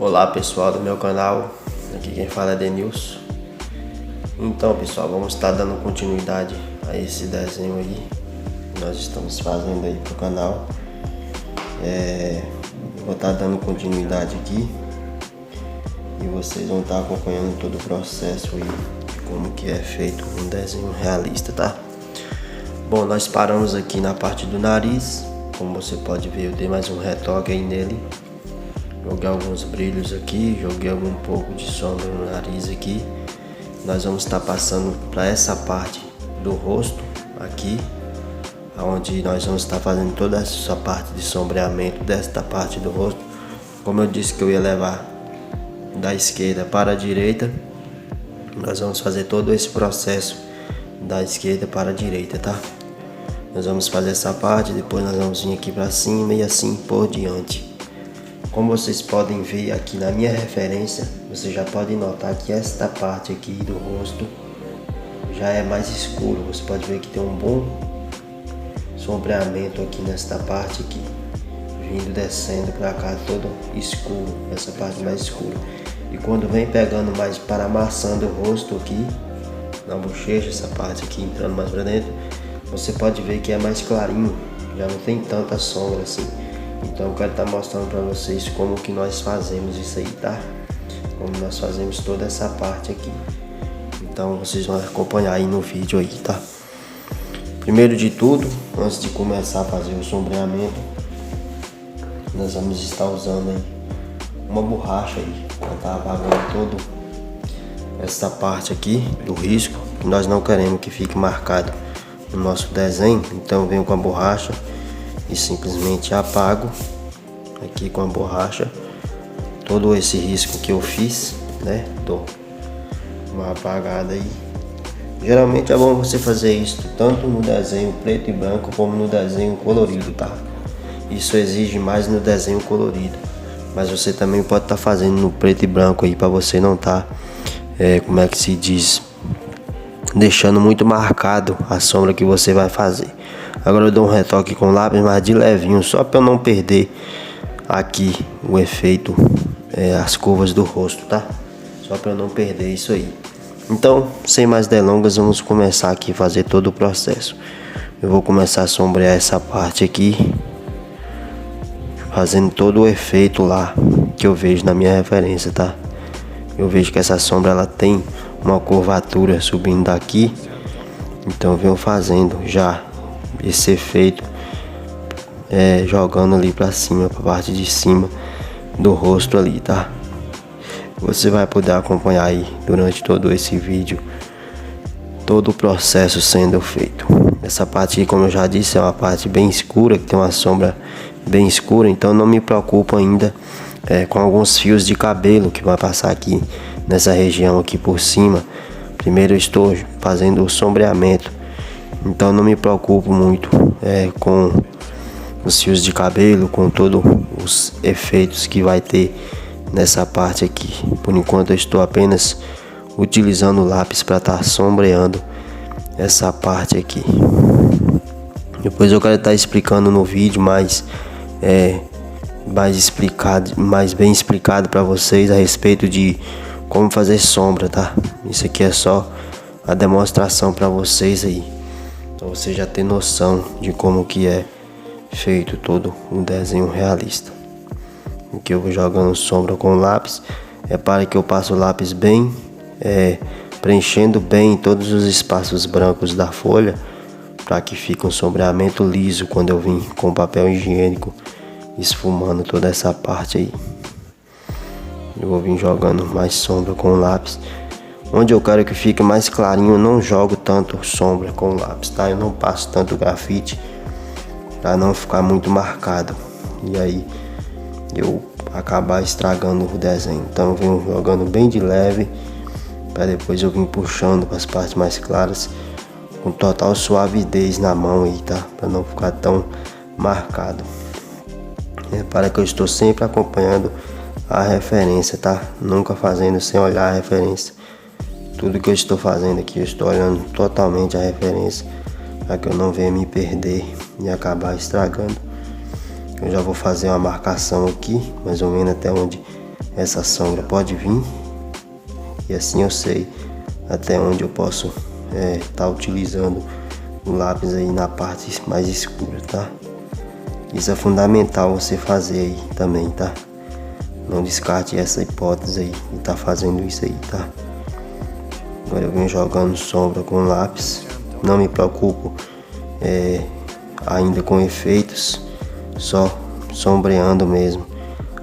Olá pessoal do meu canal, aqui quem fala é Denilson. Então pessoal, vamos estar dando continuidade a esse desenho aí que nós estamos fazendo aí pro canal. Vou estar dando continuidade aqui e vocês vão estar acompanhando todo o processo aí de como que é feito um desenho realista, tá? Bom, nós paramos aqui na parte do nariz. Como você pode ver, eu dei mais um retoque aí nele. Joguei alguns brilhos aqui, joguei algum pouco de sombra no nariz aqui. Nós vamos estar passando para essa parte do rosto aqui, onde nós vamos estar fazendo toda essa parte de sombreamento desta parte do rosto. Como eu disse que eu ia levar da esquerda para a direita, nós vamos fazer todo esse processo da esquerda para a direita, tá? Nós vamos fazer essa parte, depois nós vamos vir aqui para cima e assim por diante. Como vocês podem ver aqui na minha referência, você já pode notar que esta parte aqui do rosto já é mais escuro. Você pode ver que tem um bom sombreamento aqui nesta parte aqui, vindo descendo para cá todo escuro, essa parte mais escura. E quando vem pegando mais para amassando o rosto aqui, na bochecha, essa parte aqui entrando mais para dentro, você pode ver que é mais clarinho, já não tem tanta sombra assim. Então eu quero estar mostrando para vocês como que nós fazemos isso aí, tá? Como nós fazemos toda essa parte aqui. Então vocês vão acompanhar aí no vídeo aí, tá? Primeiro de tudo, antes de começar a fazer o sombreamento, nós vamos estar usando aí uma borracha aí para estar apagando toda essa parte aqui do risco, que nós não queremos que fique marcado no nosso desenho. Então eu venho com a borracha e simplesmente apago aqui com a borracha todo esse risco que eu fiz, né? Dou uma apagada aí. Geralmente é bom você fazer isso tanto no desenho preto e branco como no desenho colorido, tá? Isso exige mais no desenho colorido, mas você também pode estar fazendo no preto e branco aí, para você não estar como é que se diz, deixando muito marcado a sombra que você vai fazer. Agora eu dou um retoque com lápis, mas de levinho, só para eu não perder aqui o efeito, as curvas do rosto, tá? Só para eu não perder isso aí. Então, sem mais delongas, vamos começar aqui a fazer todo o processo. Eu vou começar a sombrear essa parte aqui, fazendo todo o efeito lá que eu vejo na minha referência, tá? Eu vejo que essa sombra ela tem uma curvatura subindo daqui, então eu venho fazendo já esse efeito, jogando ali pra cima, pra parte de cima do rosto ali, tá? Você vai poder acompanhar aí durante todo esse vídeo todo o processo sendo feito. Essa parte aqui, como eu já disse, é uma parte bem escura, que tem uma sombra bem escura, então não me preocupo ainda com alguns fios de cabelo que vai passar aqui nessa região aqui por cima. Primeiro eu estou fazendo o sombreamento, então não me preocupo muito com os fios de cabelo, com todos os efeitos que vai ter nessa parte aqui. Por enquanto eu estou apenas utilizando o lápis para estar sombreando essa parte aqui. Depois eu quero estar explicando no vídeo mais bem explicado para vocês a respeito de como fazer sombra, tá? Isso aqui é só a demonstração para vocês aí, então você já tem noção de como que é feito todo um desenho realista. Aqui eu vou jogando sombra com lápis, para que eu passe o lápis bem, preenchendo bem todos os espaços brancos da folha, para que fique um sombreamento liso quando eu vim com papel higiênico esfumando toda essa parte aí. Eu vou vir jogando mais sombra com lápis. Onde eu quero que fique mais clarinho, eu não jogo tanto sombra com lápis, tá? Eu não passo tanto grafite para não ficar muito marcado e aí eu acabar estragando o desenho. Então eu venho jogando bem de leve, para depois eu vir puxando para as partes mais claras com total suavidez na mão aí, tá? Para não ficar tão marcado. Para que eu estou sempre acompanhando a referência, tá? Nunca fazendo sem olhar a referência. Tudo que eu estou fazendo aqui, eu estou olhando totalmente a referência, para que eu não venha me perder e acabar estragando. Eu já vou fazer uma marcação aqui, mais ou menos até onde essa sombra pode vir, e assim eu sei até onde eu posso tá utilizando o lápis aí na parte mais escura, tá? Isso é fundamental você fazer aí também, tá? Não descarte essa hipótese aí de tá fazendo isso aí, tá? Agora eu venho jogando sombra com lápis, não me preocupo ainda com efeitos, só sombreando mesmo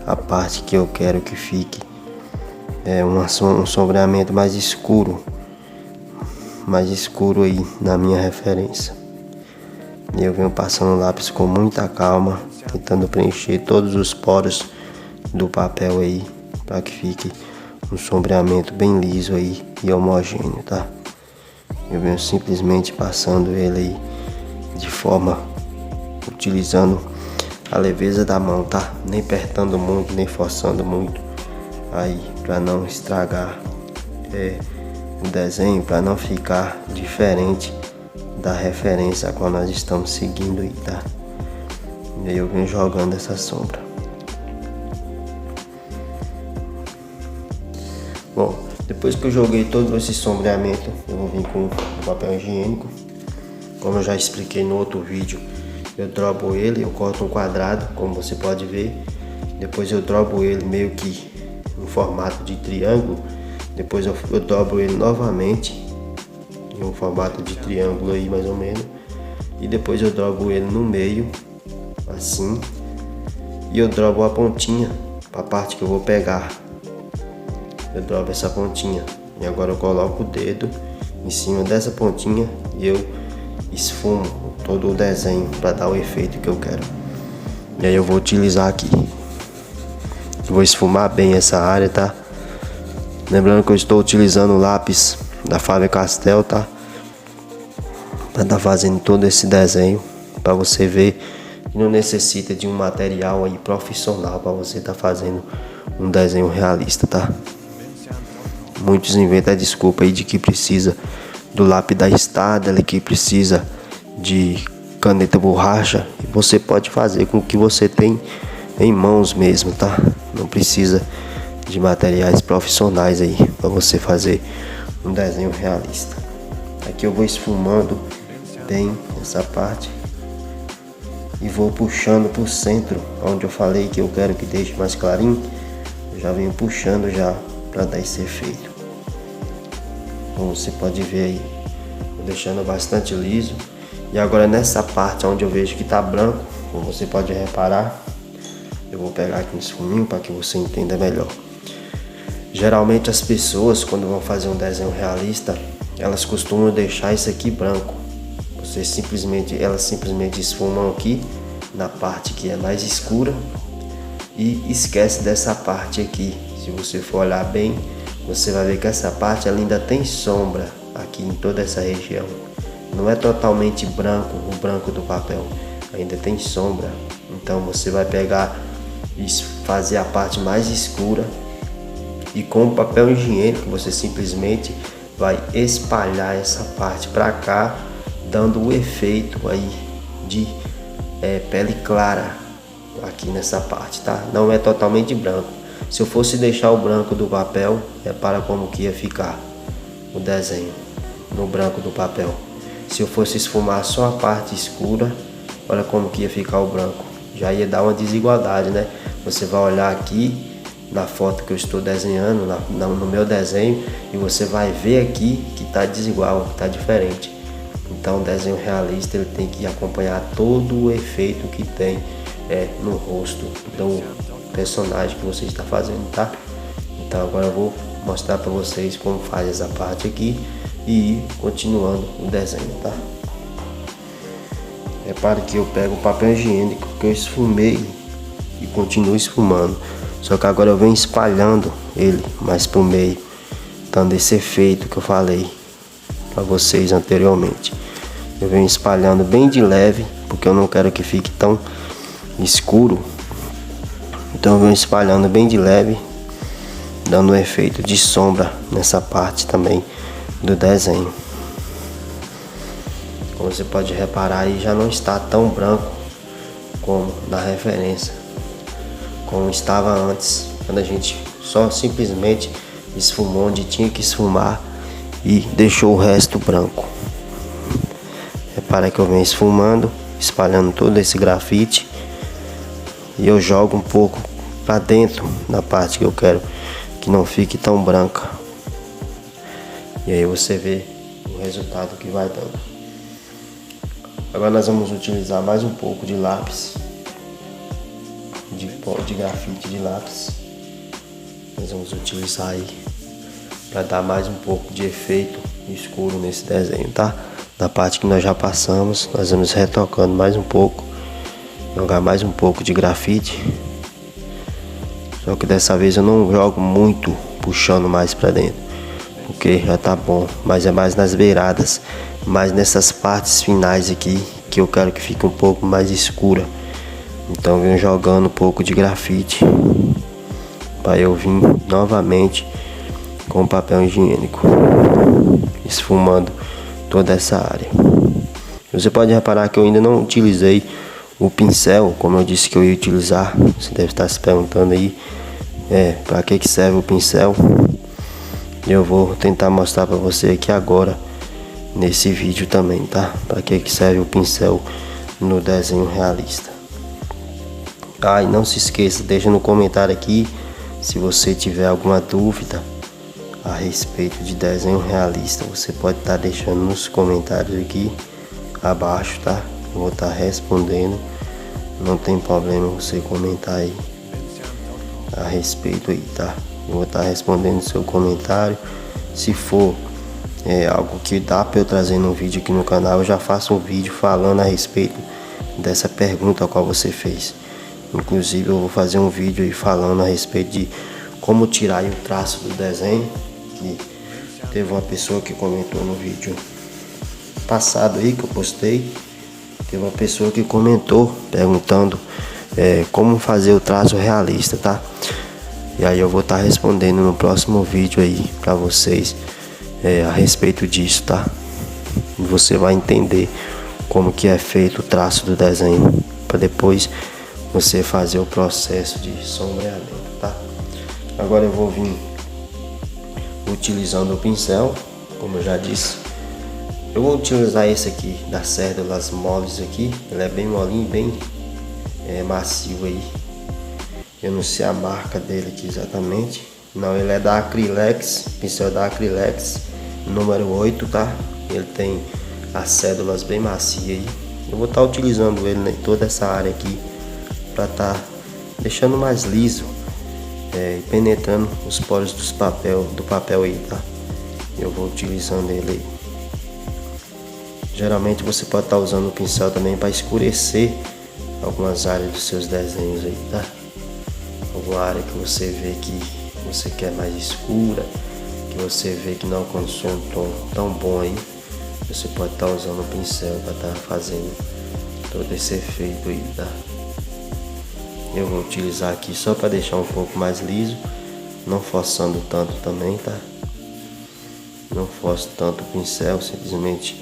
a parte que eu quero que fique um sombreamento mais escuro aí na minha referência. E eu venho passando o lápis com muita calma, tentando preencher todos os poros do papel aí, para que fique um sombreamento bem liso aí e homogêneo, tá? Eu venho simplesmente passando ele aí de forma, utilizando a leveza da mão, tá? Nem apertando muito, nem forçando muito aí, para não estragar o desenho, para não ficar diferente da referência a qual nós estamos seguindo aí, tá? E aí eu venho jogando essa sombra. Bom, depois que eu joguei todo esse sombreamento, eu vou vir com o papel higiênico. Como eu já expliquei no outro vídeo, eu drobo ele, eu corto um quadrado, como você pode ver. Depois eu drobo ele meio que em formato de triângulo. Depois eu dobro ele novamente em um formato de triângulo aí, mais ou menos. E depois eu dobro ele no meio, assim. E eu dobro a pontinha para a parte que eu vou pegar. Eu dobro essa pontinha. E agora eu coloco o dedo em cima dessa pontinha e eu esfumo todo o desenho para dar o efeito que eu quero. E aí eu vou utilizar aqui. Vou esfumar bem essa área, tá? Lembrando que eu estou utilizando o lápis da Faber-Castell, tá? Para estar fazendo todo esse desenho, para você ver que não necessita de um material aí profissional para você estar fazendo um desenho realista, tá? Muitos inventam a desculpa aí de que precisa do lápis da Staedtler, que precisa de caneta borracha, e você pode fazer com o que você tem em mãos mesmo, tá? Não precisa de materiais profissionais aí para você fazer um desenho realista. Aqui eu vou esfumando bem essa parte e vou puxando pro centro, onde eu falei que eu quero que deixe mais clarinho. Eu já venho puxando já para dar esse efeito. Como você pode ver aí, vou deixando bastante liso. E agora nessa parte onde eu vejo que tá branco, como você pode reparar, eu vou pegar aqui um esfuminho para que você entenda melhor. Geralmente as pessoas, quando vão fazer um desenho realista, elas costumam deixar isso aqui branco. Elas simplesmente esfumam aqui na parte que é mais escura e esquece dessa parte aqui. Se você for olhar bem, você vai ver que essa parte ela ainda tem sombra aqui em toda essa região. Não é totalmente branco, o branco do papel, ainda tem sombra. Então você vai pegar e fazer a parte mais escura, e com o papel higiênico você simplesmente vai espalhar essa parte para cá, dando o efeito aí de pele clara aqui nessa parte, tá? Não é totalmente branco. Se eu fosse deixar o branco do papel, repara como que ia ficar o desenho no branco do papel. Se eu fosse esfumar só a parte escura, olha como que ia ficar o branco. Já ia dar uma desigualdade, né? Você vai olhar aqui na foto que eu estou desenhando, no meu desenho, e você vai ver aqui que está desigual, que está diferente. Então o desenho realista ele tem que acompanhar todo o efeito que tem no rosto do personagem que você está fazendo, tá? Então agora eu vou mostrar para vocês como faz essa parte aqui e ir continuando o desenho, tá? Repare que eu pego o papel higiênico que eu esfumei e continuo esfumando, só que agora eu venho espalhando ele mais pro meio, dando esse efeito que eu falei para vocês anteriormente. Eu venho espalhando bem de leve, porque eu não quero que fique tão escuro. Então eu venho espalhando bem de leve, dando um efeito de sombra nessa parte também do desenho. Como você pode reparar aí, já não está tão branco como na referência, como estava antes, quando a gente só simplesmente esfumou onde tinha que esfumar e deixou o resto branco. Repara que eu venho esfumando, espalhando todo esse grafite e eu jogo um pouco para dentro da parte que eu quero que não fique tão branca. E aí você vê o resultado que vai dando. Agora nós vamos utilizar mais um pouco de lápis, de grafite de lápis. Nós vamos utilizar aí para dar mais um pouco de efeito escuro nesse desenho, tá? Da parte que nós já passamos, nós vamos retocando mais um pouco, jogar mais um pouco de grafite. Só que dessa vez eu não jogo muito puxando mais para dentro, porque já tá bom, mas é mais nas beiradas, mais nessas partes finais aqui que eu quero que fique um pouco mais escura. Então eu venho jogando um pouco de grafite para eu vir novamente com papel higiênico, esfumando toda essa área. Você pode reparar que eu ainda não utilizei o pincel, como eu disse que eu ia utilizar. Você deve estar se perguntando aí, para que serve o pincel? Eu vou tentar mostrar para você aqui agora, nesse vídeo também, tá? Para que serve o pincel no desenho realista. E não se esqueça, deixa no comentário aqui se você tiver alguma dúvida a respeito de desenho realista. Você pode estar deixando nos comentários aqui abaixo, tá? Eu vou estar respondendo. Não tem problema você comentar aí a respeito aí, tá? Eu vou estar respondendo o seu comentário. Se for algo que dá para eu trazer no vídeo aqui no canal, eu já faço um vídeo falando a respeito dessa pergunta a qual você fez. Inclusive eu vou fazer um vídeo aí falando a respeito de como tirar o traço do desenho. Que teve uma pessoa que comentou no vídeo passado aí que eu postei. Teve uma pessoa que comentou perguntando como fazer o traço realista, tá? E aí eu vou estar respondendo no próximo vídeo aí pra vocês a respeito disso, tá? E você vai entender como que é feito o traço do desenho para depois você fazer o processo de sombreamento, tá? Agora eu vou vir utilizando o pincel, como eu já disse. Eu vou utilizar esse aqui da Cérdulas Moles aqui. Ele é bem molinho, bem macio aí. Eu não sei a marca dele aqui exatamente. Não, ele é da Acrylex, pincel da Acrylex, número 8, tá? Ele tem as cédulas bem macias aí. Eu vou estar utilizando ele em toda essa área aqui para estar deixando mais liso e penetrando os poros do papel aí, tá? Eu vou utilizando ele aí. Geralmente você pode estar usando o pincel também para escurecer algumas áreas dos seus desenhos aí, tá? Alguma área que você vê que você quer mais escura, que você vê que não alcançou um tom tão bom aí, você pode estar usando o pincel para estar fazendo todo esse efeito aí, tá? Eu vou utilizar aqui só para deixar um pouco mais liso, não forçando tanto também, tá? Não forço tanto o pincel, simplesmente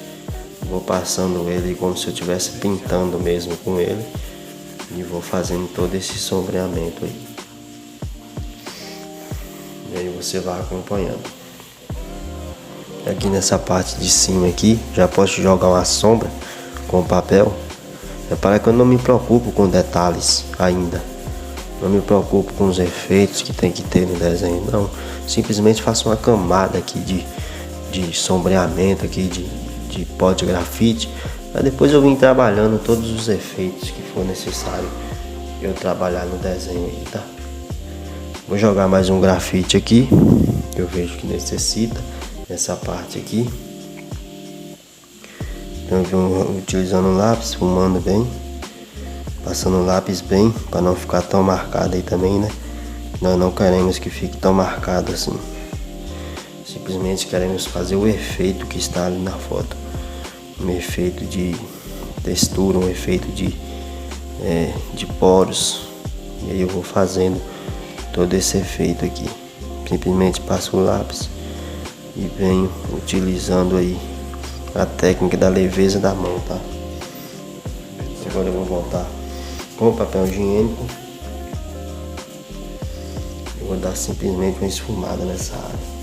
vou passando ele como se eu estivesse pintando mesmo com ele e vou fazendo todo esse sombreamento aí. E aí você vai acompanhando. Aqui nessa parte de cima aqui, já posso jogar uma sombra com o papel. Repara que eu não me preocupo com detalhes ainda. Não me preocupo com os efeitos que tem que ter no desenho, não. Simplesmente faço uma camada aqui de sombreamento aqui, de pó de grafite. Aí depois eu vim trabalhando todos os efeitos que for necessário eu trabalhar no desenho aí, tá? Vou jogar mais um grafite aqui, que eu vejo que necessita, essa parte aqui. Então eu vou utilizando o lápis, fumando bem, passando o lápis bem, para não ficar tão marcado aí também, né? Nós não queremos que fique tão marcado assim. Simplesmente queremos fazer o efeito que está ali na foto. Um efeito de textura, um efeito de poros. E aí eu vou fazendo todo esse efeito aqui. Simplesmente passo o lápis e venho utilizando aí a técnica da leveza da mão, tá? Agora eu vou voltar com o papel higiênico Eu vou dar simplesmente uma esfumada nessa área.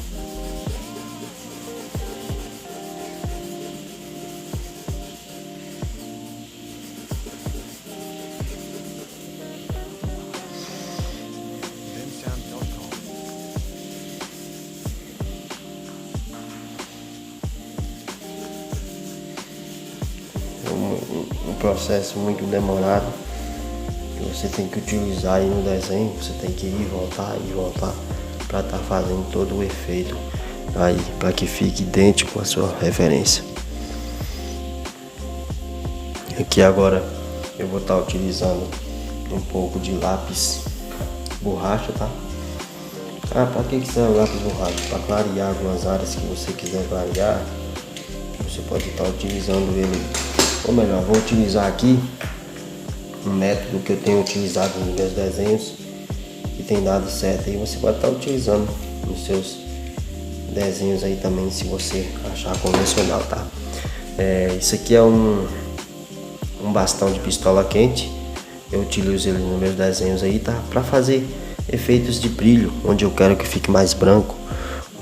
Um processo muito demorado que você tem que utilizar aí no desenho. Você tem que ir e voltar para estar fazendo todo o efeito aí, para que fique idêntico com a sua referência. Aqui agora eu vou estar utilizando um pouco de lápis borracha, tá? Para que serve o lápis borracha? Para clarear algumas áreas que você quiser clarear. Você pode estar utilizando ele, ou melhor, vou utilizar aqui um método que eu tenho utilizado nos meus desenhos que tem dado certo, e você pode estar utilizando nos seus desenhos aí também, se você achar convencional, tá? Isso aqui é um bastão de pistola quente. Eu utilizo ele nos meus desenhos aí, tá? Para fazer efeitos de brilho, onde eu quero que fique mais branco,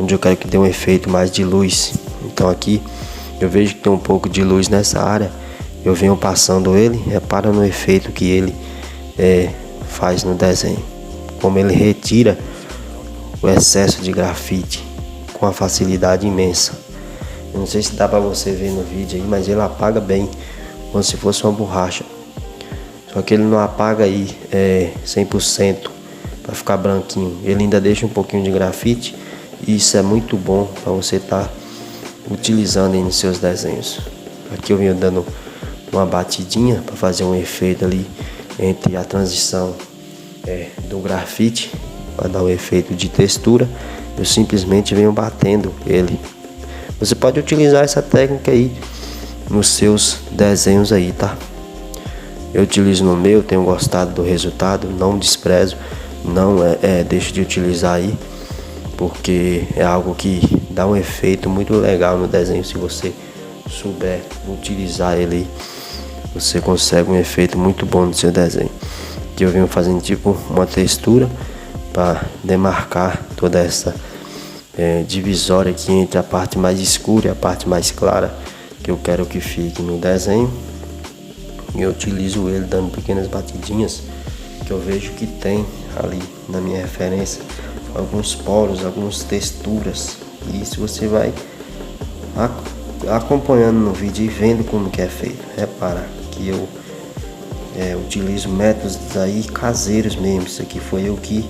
onde eu quero que dê um efeito mais de luz. Então aqui eu vejo que tem um pouco de luz nessa área, eu venho passando ele, repara no efeito que ele faz no desenho, como ele retira o excesso de grafite com uma facilidade imensa. Eu não sei se dá para você ver no vídeo aí, mas ele apaga bem, como se fosse uma borracha. Só que ele não apaga aí 100% para ficar branquinho, ele ainda deixa um pouquinho de grafite, e isso é muito bom para você estar utilizando aí nos seus desenhos. Aqui eu venho dando uma batidinha para fazer um efeito ali entre a transição do grafite, para dar um efeito de textura. Eu simplesmente venho batendo ele. Você pode utilizar essa técnica aí nos seus desenhos aí, tá? Eu utilizo no meu, tenho gostado do resultado, não desprezo, não deixo de utilizar aí, porque é algo que dá um efeito muito legal no desenho. Se você souber utilizar ele, você consegue um efeito muito bom no seu desenho. Que eu venho fazendo tipo uma textura para demarcar toda essa divisória aqui entre a parte mais escura e a parte mais clara que eu quero que fique no desenho. E eu utilizo ele dando pequenas batidinhas que eu vejo que tem ali na minha referência alguns poros, algumas texturas, e isso você vai acompanhando no vídeo e vendo como que é feito. Repara que eu utilizo métodos aí caseiros mesmo. Isso aqui foi eu que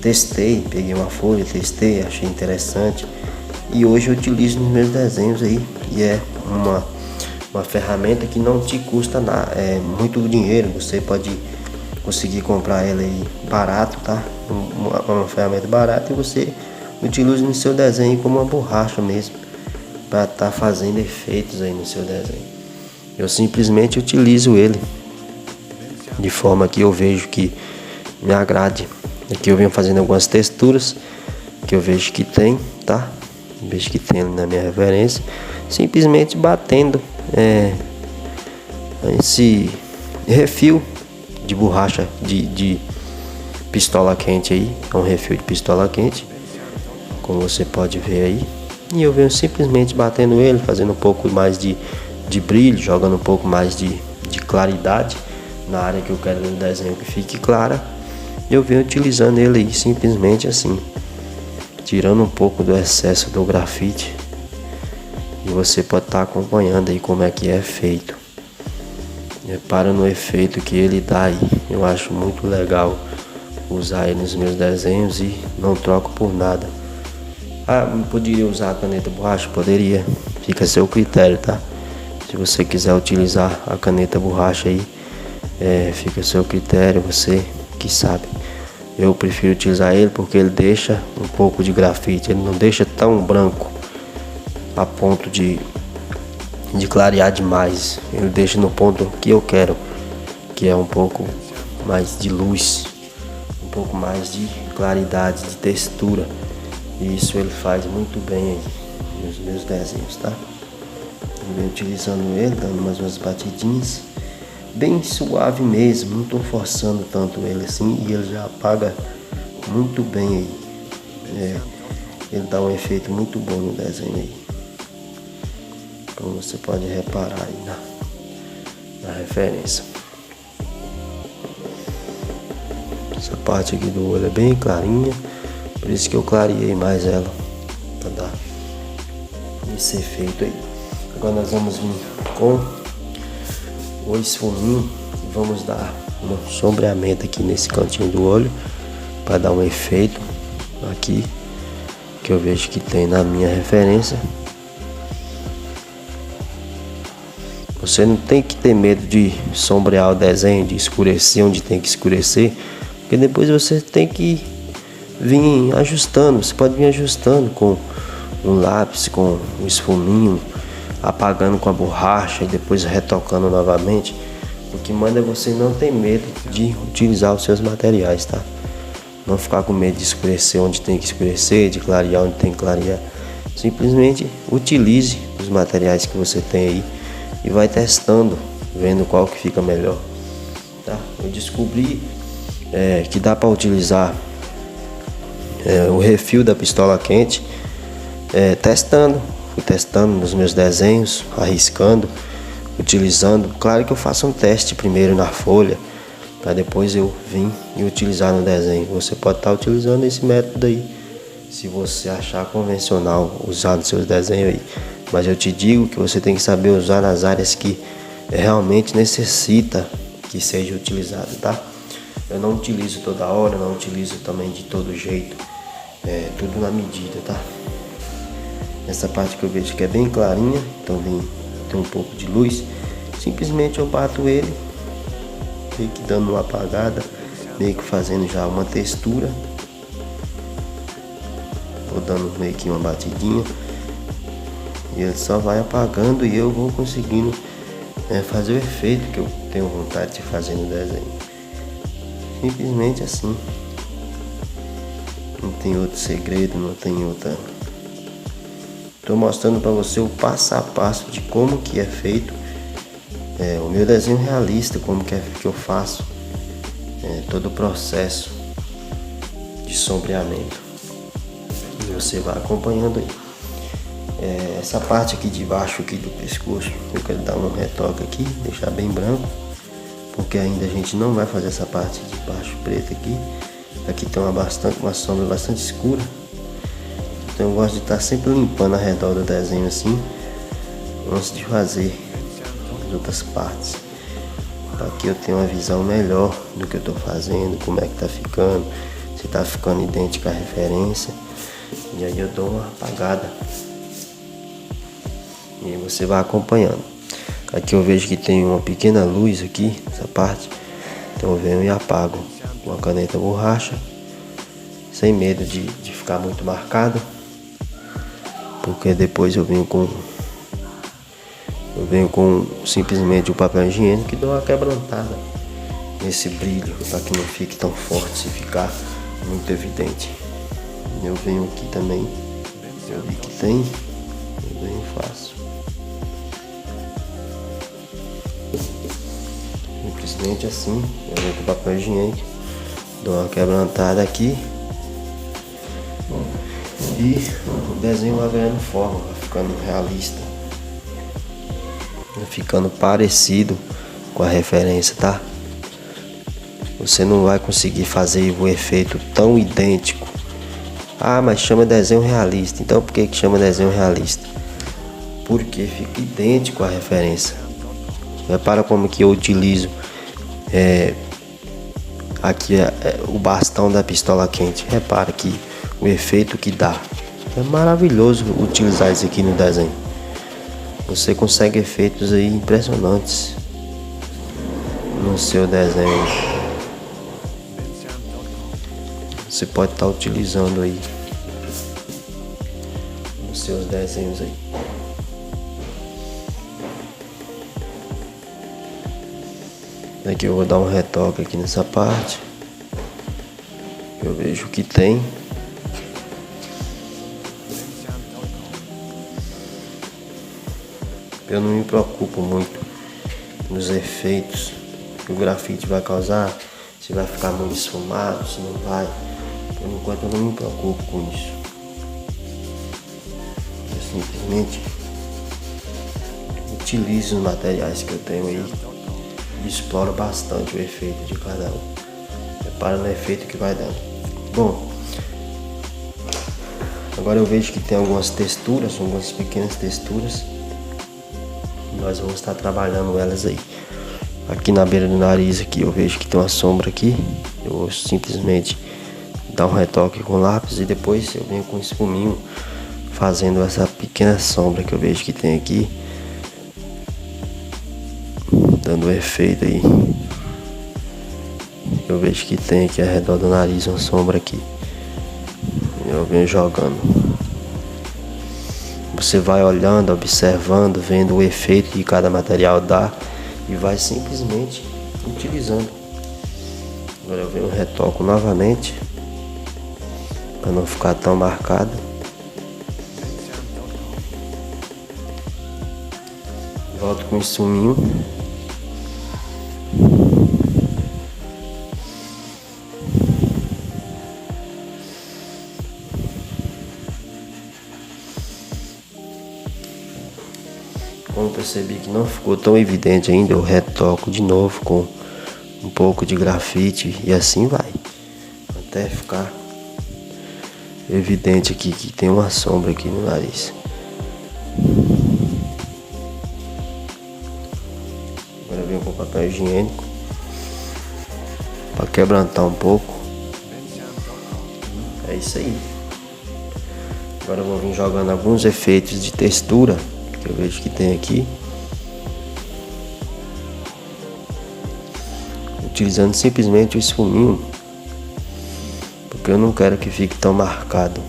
testei, peguei uma folha, testei, achei interessante, e hoje eu utilizo nos meus desenhos aí. E é uma ferramenta que não te custa nada, muito dinheiro. Você pode conseguir comprar ela aí barato, tá? Uma ferramenta barata, e você utiliza no seu desenho como uma borracha mesmo, para estar fazendo efeitos aí no seu desenho. Eu simplesmente utilizo ele de forma que eu vejo que me agrade. Aqui eu venho fazendo algumas texturas que eu vejo que tem, tá? Vejo que tem ali na minha referência, simplesmente batendo esse refil de borracha de pistola quente aí. É um refil de pistola quente, como você pode ver aí. E eu venho simplesmente batendo ele, fazendo um pouco mais de brilho, jogando um pouco mais de claridade na área que eu quero no desenho que fique clara. Eu venho utilizando ele aí simplesmente assim, tirando um pouco do excesso do grafite. E você pode estar acompanhando aí como é que é feito. Repara no efeito que ele dá aí. Eu acho muito legal usar ele nos meus desenhos e não troco por nada. Poderia usar a caneta borracha? Poderia. Fica a seu critério, tá? Se você quiser utilizar a caneta borracha aí, fica a seu critério, você que sabe. Eu prefiro utilizar ele porque ele deixa um pouco de grafite. Ele não deixa tão branco a ponto de clarear demais. Ele deixa no ponto que eu quero, que é um pouco mais de luz, um pouco mais de claridade, de textura. E isso ele faz muito bem aí nos meus desenhos, tá? Eu venho utilizando ele, dando umas batidinhas bem suave mesmo, não estou forçando tanto ele assim, e ele já apaga muito bem aí. Ele dá um efeito muito bom no desenho aí. Como você pode reparar aí na referência. Essa parte aqui do olho é bem clarinha, por isso que eu clareei mais ela, para dar esse efeito aí. Agora nós vamos vir com o esfuminho e vamos dar um sombreamento aqui nesse cantinho do olho, para dar um efeito aqui, que eu vejo que tem na minha referência. Você não tem que ter medo de sombrear o desenho, de escurecer onde tem que escurecer, porque depois você tem que vir ajustando. Você pode vir ajustando com um lápis, com um esfuminho, apagando com a borracha e depois retocando novamente. O que manda é você não ter medo de utilizar os seus materiais, tá? Não ficar com medo de escurecer onde tem que escurecer, de clarear onde tem que clarear. Simplesmente utilize os materiais que você tem aí e vai testando, vendo qual que fica melhor, tá? Eu descobri que dá para utilizar o refil da pistola quente, fui testando nos meus desenhos, arriscando, utilizando. Claro que eu faço um teste primeiro na folha, para depois eu vir e utilizar no desenho. Você pode estar utilizando esse método aí, se você achar convencional usar nos seus desenhos aí. Mas eu te digo que você tem que saber usar nas áreas que realmente necessita que seja utilizado, tá? Eu não utilizo toda hora, não utilizo também de todo jeito, tudo na medida, tá? Essa parte que eu vejo que é bem clarinha, então tem um pouco de luz, simplesmente eu bato ele, meio que dando uma apagada, meio que fazendo já uma textura, vou dando meio que uma batidinha, e ele só vai apagando e eu vou conseguindo fazer o efeito que eu tenho vontade de fazer no desenho. Simplesmente assim. Não tem outro segredo, não tem outra. Estou mostrando para você o passo a passo de como que é feito o meu desenho realista, como que eu faço todo o processo de sombreamento. E você vai acompanhando aí. Essa parte aqui de baixo aqui do pescoço, eu quero dar um retoque aqui, deixar bem branco, porque ainda a gente não vai fazer essa parte de baixo preta aqui. Aqui tem uma sombra bastante escura, então eu gosto de estar sempre limpando ao redor do desenho assim, antes de fazer as outras partes. Aqui eu tenho uma visão melhor do que eu estou fazendo, como é que tá ficando, se tá ficando idêntico à referência, e aí eu dou uma apagada. E aí você vai acompanhando. Aqui eu vejo que tem uma pequena luz aqui, essa parte. Então eu venho e apago com a caneta borracha, sem medo de ficar muito marcado. Porque depois eu venho com simplesmente o papel higiênico e dou uma quebrantada nesse brilho, para que não fique tão forte, se ficar muito evidente. Eu venho aqui também, eu vi que tem, eu venho e faço. Simplesmente assim, eu venho com o papel higiênico, dou uma quebrantada aqui e o desenho vai ganhando forma, vai ficando realista, vai ficando parecido com a referência, tá? Você não vai conseguir fazer o efeito tão idêntico. Ah, mas chama desenho realista. Então por que chama desenho realista? Porque fica idêntico à referência. Repara como que eu utilizo aqui o bastão da pistola quente. Repara que o efeito que dá. É maravilhoso utilizar isso aqui no desenho. Você consegue efeitos aí impressionantes no seu desenho. Você pode estar utilizando aí nos seus desenhos aí. Aqui eu vou dar um retoque aqui nessa parte. Eu vejo que tem. Eu não me preocupo muito nos efeitos que o grafite vai causar, se vai ficar muito esfumado, se não vai, Por enquanto eu não me preocupo com isso. Eu simplesmente utilizo os materiais que eu tenho aí e exploro bastante o efeito de cada um. Repara no efeito que vai dando. Bom, agora eu vejo que tem algumas texturas, algumas pequenas texturas. Nós vamos estar trabalhando elas aí. Aqui na beira do nariz aqui eu vejo que tem uma sombra aqui. Eu vou simplesmente dar um retoque com lápis e depois eu venho com espuminho fazendo essa pequena sombra que eu vejo que tem aqui, dando um efeito aí. Eu vejo que tem aqui ao redor do nariz uma sombra aqui. Eu venho jogando. Você vai olhando, observando, vendo o efeito que cada material dá e vai simplesmente utilizando. Agora eu venho retoco novamente para não ficar tão marcado. Volto com o espuminho. Como percebi que não ficou tão evidente ainda, eu retoco de novo com um pouco de grafite e assim vai, até ficar evidente aqui que tem uma sombra aqui no nariz. Agora eu venho com papel higiênico para quebrantar um pouco. É isso aí. Agora eu vou vir jogando alguns efeitos de textura que eu vejo que tem aqui, utilizando simplesmente o esfuminho, porque eu não quero que fique tão marcado.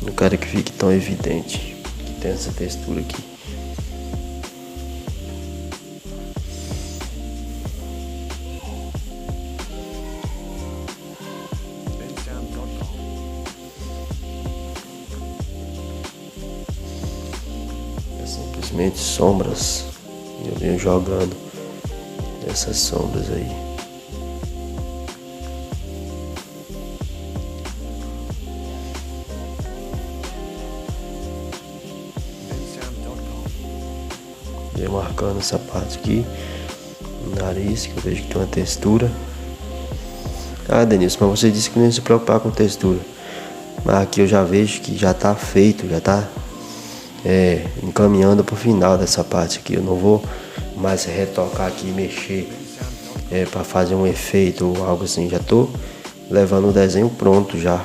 Não quero que fique tão evidente que tem essa textura aqui. Simplesmente sombras. Eu venho jogando essas sombras aí. Venho marcando essa parte aqui, o nariz, que eu vejo que tem uma textura. Ah, Denilson, mas você disse que não ia se preocupar com textura. Mas aqui eu já vejo que já tá feito, já tá encaminhando pro final dessa parte aqui. Eu não vou mais retocar aqui e mexer para fazer um efeito ou algo assim. Já tô levando o desenho pronto já.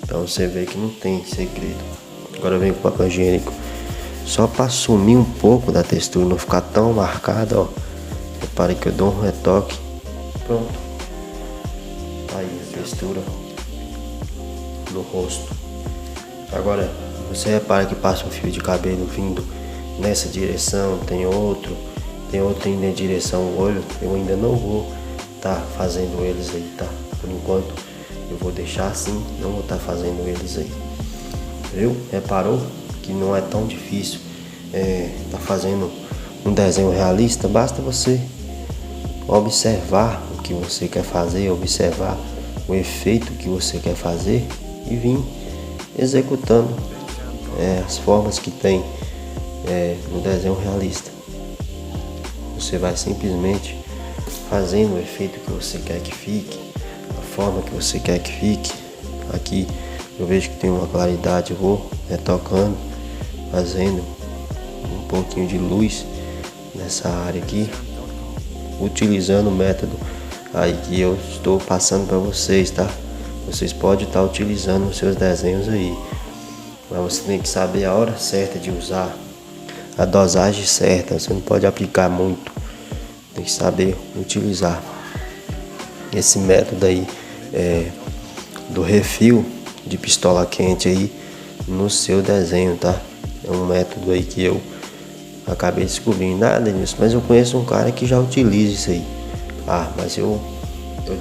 Então você vê que não tem segredo. Agora eu venho com papel higiênico só para sumir um pouco da textura, não ficar tão marcada, ó. Repare que eu dou um retoque. Pronto. Aí a textura no rosto. Agora você repara que passa um fio de cabelo vindo nessa direção, tem outro indo em direção ao olho. Eu ainda não vou estar fazendo eles aí, tá? Por enquanto eu vou deixar assim, não vou estar fazendo eles aí. Viu? Reparou que não é tão difícil tá fazendo um desenho realista? Basta você observar o que você quer fazer, observar o efeito que você quer fazer e vir executando as formas que tem no desenho realista. Você vai simplesmente fazendo o efeito que você quer que fique, a forma que você quer que fique. Aqui eu vejo que tem uma claridade, eu vou retocando, fazendo um pouquinho de luz nessa área aqui, utilizando o método aí que eu estou passando para vocês, tá? Vocês podem estar utilizando nos seus desenhos aí, mas você tem que saber a hora certa de usar, a dosagem certa. Você não pode aplicar muito, tem que saber utilizar esse método aí do refil de pistola quente aí no seu desenho, tá? É um método aí que eu acabei descobrindo. Nada disso, mas eu conheço um cara que já utiliza isso aí. Mas eu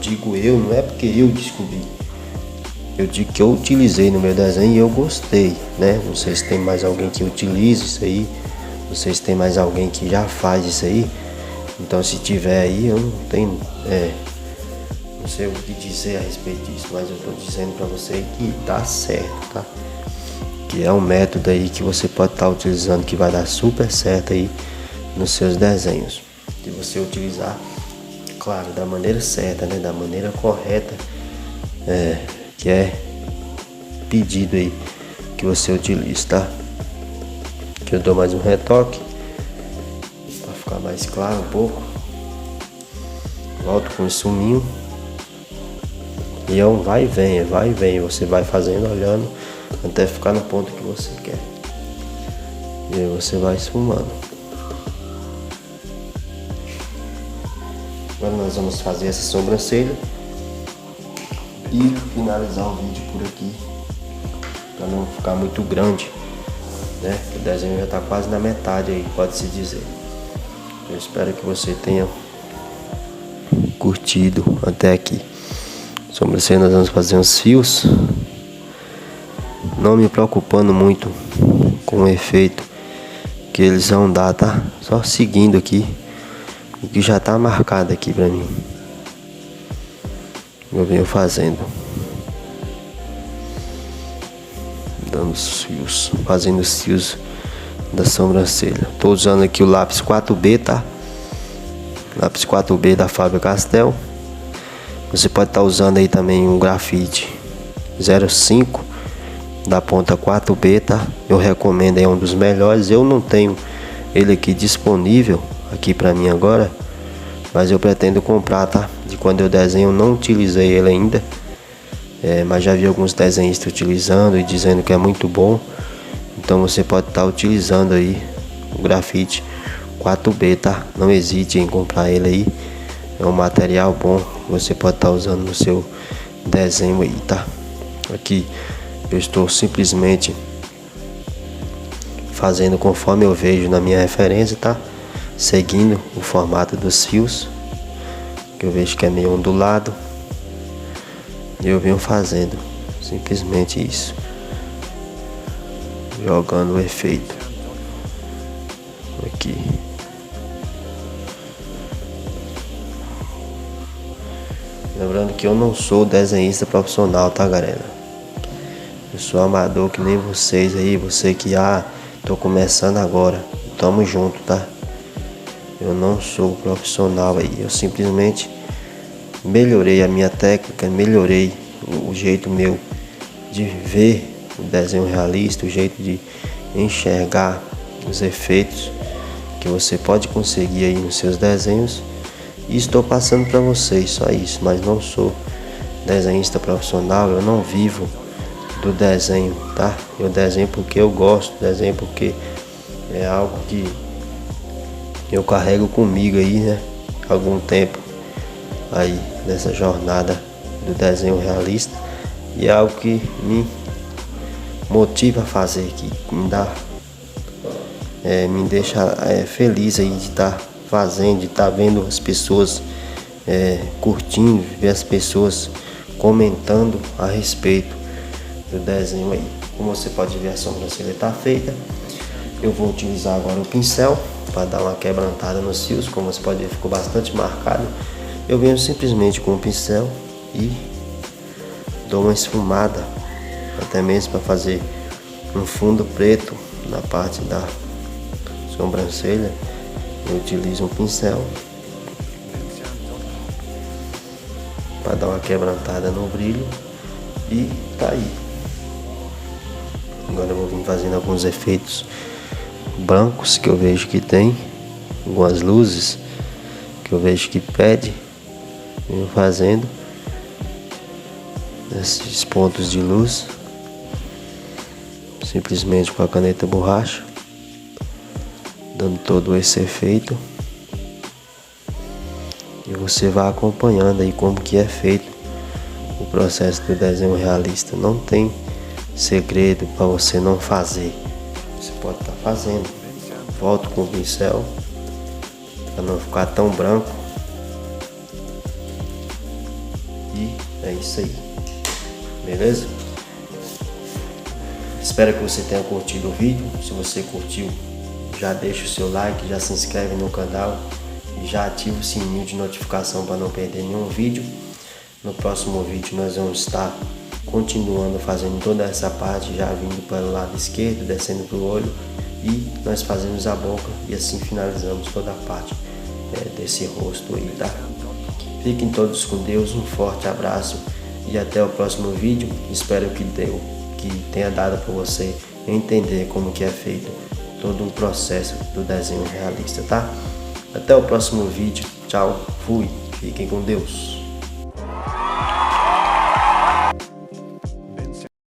digo não é porque eu descobri. Eu digo que eu utilizei no meu desenho e eu gostei, né? Não sei se tem mais alguém que utiliza isso aí, não sei se tem mais alguém que já faz isso aí, Então se tiver aí, eu não tenho, não sei o que dizer a respeito disso, mas eu tô dizendo pra você que dá certo, tá? Que é um método aí que você pode estar utilizando que vai dar super certo aí nos seus desenhos. Se você utilizar, claro, da maneira certa, né? Da maneira correta, que é pedido aí que você utilize, tá? Que eu dou mais um retoque para ficar mais claro um pouco. Volto com o suminho e é um vai e vem, você vai fazendo, olhando até ficar no ponto que você quer. E aí você vai esfumando. Agora nós vamos fazer essa sobrancelha e finalizar o vídeo por aqui, para não ficar muito grande, né? O desenho já está quase na metade aí, pode-se dizer. Eu espero que você tenha curtido até aqui. Sobrancelha nós vamos fazer uns fios, não me preocupando muito com o efeito que eles vão dar, tá? Só seguindo aqui o que já tá marcado aqui pra mim. Eu venho fazendo, dando os fios, fazendo os fios da sobrancelha. Tô usando aqui o lápis 4B, tá? Lápis 4B da Faber-Castell. Você pode estar usando aí também um grafite 05 da ponta 4B, tá? Eu recomendo, é um dos melhores. Eu não tenho ele aqui disponível aqui pra mim agora, mas eu pretendo comprar, tá? De quando eu desenho, eu não utilizei ele ainda, mas já vi alguns desenhistas utilizando e dizendo que é muito bom. Então você pode estar utilizando aí o grafite 4B, tá? Não hesite em comprar ele aí, é um material bom que você pode estar usando no seu desenho aí, tá? Aqui eu estou simplesmente fazendo conforme eu vejo na minha referência, tá? Seguindo o formato dos fios, que eu vejo que é meio ondulado, e eu venho fazendo simplesmente isso, jogando o efeito aqui. Lembrando que eu não sou desenhista profissional, tá, galera? Eu sou amador que nem vocês aí, você que tô começando agora, tamo junto, tá? Eu não sou profissional aí, eu simplesmente melhorei a minha técnica, melhorei o jeito meu de ver o desenho realista, o jeito de enxergar os efeitos que você pode conseguir aí nos seus desenhos, e estou passando para vocês, só isso. Mas não sou desenhista profissional, eu não vivo do desenho, tá? Eu desenho porque eu gosto, desenho porque é algo que eu carrego comigo aí, né? Algum tempo aí nessa jornada do desenho realista, e é algo que me motiva a fazer, que me dá, me deixa feliz aí de estar fazendo, de estar vendo as pessoas curtindo, ver as pessoas comentando a respeito do desenho aí. Como você pode ver, a sobrancelha está feita. Eu vou utilizar agora o pincel para dar uma quebrantada nos fios. Como você pode ver, ficou bastante marcado. Eu venho simplesmente com o pincel e dou uma esfumada, até mesmo para fazer um fundo preto na parte da sobrancelha. Eu utilizo um pincel para dar uma quebrantada no brilho, e tá aí. Agora eu vou vir fazendo alguns efeitos brancos que eu vejo que tem, algumas luzes que eu vejo que pede. Venho fazendo esses pontos de luz simplesmente com a caneta borracha, dando todo esse efeito, e você vai acompanhando aí como que é feito o processo do desenho realista. Não tem segredo para você não fazer, você pode estar fazendo. Volto com o pincel para não ficar tão branco, e é isso aí, beleza? Espero que você tenha curtido o vídeo. Se você curtiu, já deixa o seu like, já se inscreve no canal e já ativa o sininho de notificação para não perder nenhum vídeo. No próximo vídeo nós vamos estar continuando fazendo toda essa parte, já vindo para o lado esquerdo, descendo para o olho, e nós fazemos a boca e assim finalizamos toda a parte desse rosto aí, tá? Fiquem todos com Deus, um forte abraço e até o próximo vídeo. Espero que tenha dado para você entender como que é feito todo um processo do desenho realista, tá? Até o próximo vídeo, tchau, fui, fiquem com Deus.